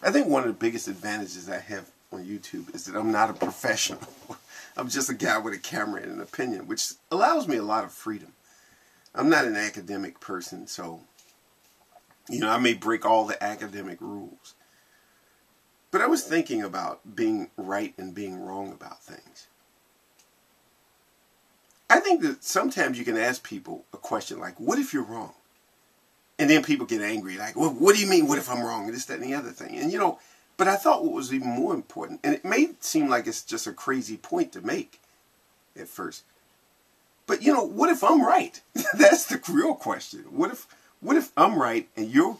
I think one of the biggest advantages I have on YouTube is that I'm not a professional. I'm just a guy with a camera and an opinion, which allows me a lot of freedom. I'm not an academic person, so, you know, I may break all the academic rules. But I was thinking about being right and being wrong about things. I think that sometimes you can ask people a question like, what if you're wrong? And then people get angry, like, well, what do you mean, what if I'm wrong? And this, that, and the other thing. And, you know, but I thought what was even more important, and it may seem like it's just a crazy point to make at first, but, you know, what if I'm right? That's the real question. What if I'm right and you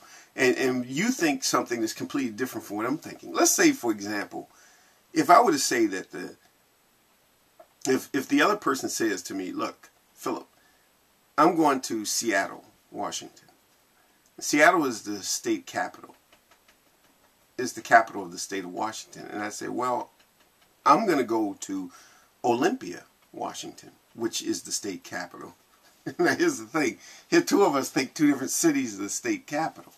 think something that's completely different from what I'm thinking? Let's say, for example, if I were to say that if the other person says to me, look, Philip, I'm going to Seattle, Washington. Seattle is the state capital. It's the capital of the state of Washington. And I say, well, I'm going to go to Olympia, Washington, which is the state capital. Now, here's the thing. Here, two of us think two different cities are the state capital.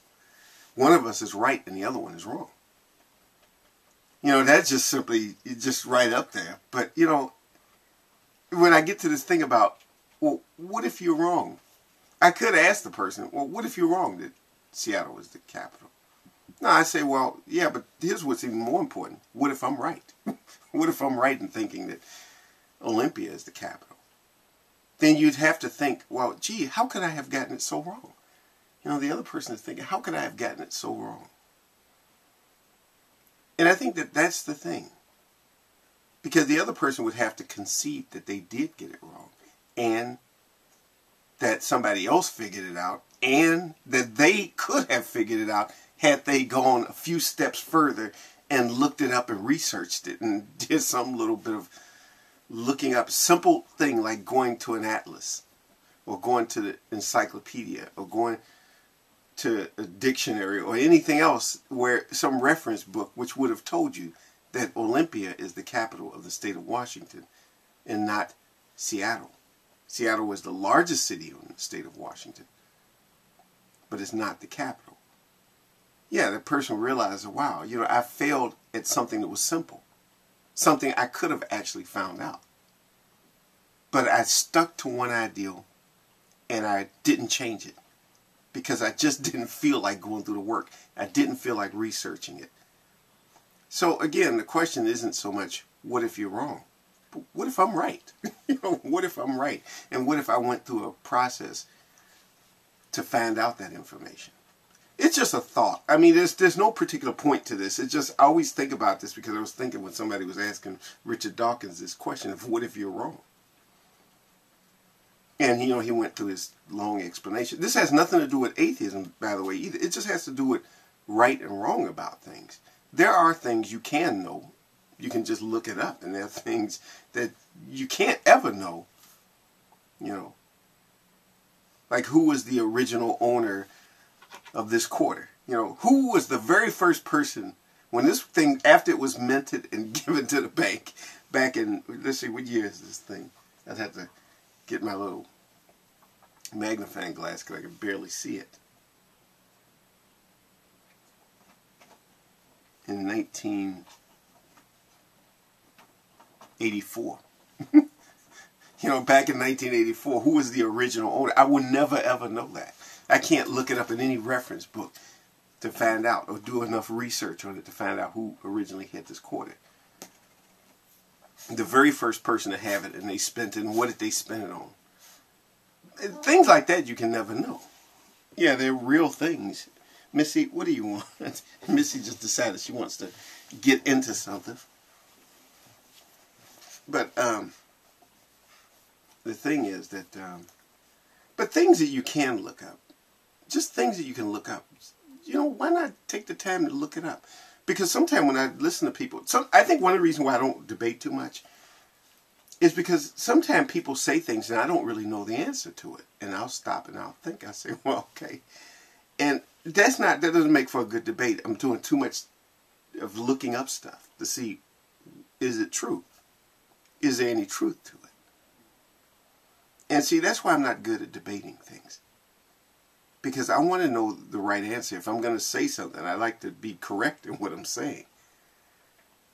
One of us is right and the other one is wrong. You know, that's just simply just right up there. But, you know, when I get to this thing about, well, what if you're wrong? I could ask the person, well, what if you're wrong that Seattle is the capital? No, I say, well, yeah, but here's what's even more important. What if I'm right? What if I'm right in thinking that Olympia is the capital? Then you'd have to think, well, gee, how could I have gotten it so wrong? You know, the other person is thinking, how could I have gotten it so wrong? And I think that that's the thing. Because the other person would have to concede that they did get it wrong. And that somebody else figured it out. And that they could have figured it out had they gone a few steps further and looked it up and researched it and did some little bit of looking up. Simple thing like going to an atlas or going to the encyclopedia or going to a dictionary or anything else where some reference book which would have told you that Olympia is the capital of the state of Washington and not Seattle. Seattle was the largest city in the state of Washington, but it's not the capital. Yeah, that person realized, wow, you know, I failed at something that was simple. Something I could have actually found out. But I stuck to one ideal and I didn't change it because I just didn't feel like going through the work. I didn't feel like researching it. So again, the question isn't so much, what if you're wrong? But what if I'm right? You know, what if I'm right? And what if I went through a process to find out that information? It's just a thought. I mean, there's no particular point to this. It's just, I always think about this because I was thinking when somebody was asking Richard Dawkins this question of what if you're wrong? And, you know, he went through his long explanation. This has nothing to do with atheism, by the way, either. It just has to do with right and wrong about things. There are things you can know. You can just look it up. And there are things that you can't ever know, you know. Like, who was the original owner of this quarter? You know, who was the very first person when this thing, after it was minted and given to the bank, back in, let's see, what year is this thing? I'd have to get my little magnifying glass because I can barely see it. In 1984. You know, back in 1984, who was the original owner? I would never ever know that. I can't look it up in any reference book to find out or do enough research on it to find out who originally had this quarter. The very first person to have it, and they spent it, and what did they spend it on? Things like that you can never know. Yeah, they're real things. Missy, what do you want? Missy just decided she wants to get into something. But the thing is that, but things that you can look up, just things that you can look up, you know, why not take the time to look it up? Because sometimes when I listen to people, I think one of the reasons why I don't debate too much is because sometimes people say things and I don't really know the answer to it. And I'll stop and I'll think. I say, well, okay. And that doesn't make for a good debate. I'm doing too much of looking up stuff to see, is it true? Is there any truth to it? And see, that's why I'm not good at debating things. because I want to know the right answer. If I'm going to say something, I like to be correct in what I'm saying.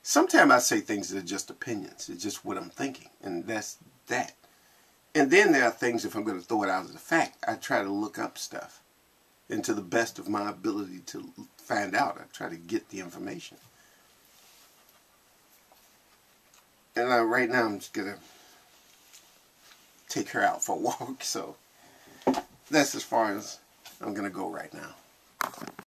Sometimes I say things that are just opinions. It's just what I'm thinking, and that's that. And then there are things, if I'm going to throw it out as a fact, I try to look up stuff. And to the best of my ability to find out, I try to get the information. And right now I'm just going to take her out for a walk, so that's as far as I'm going to go right now.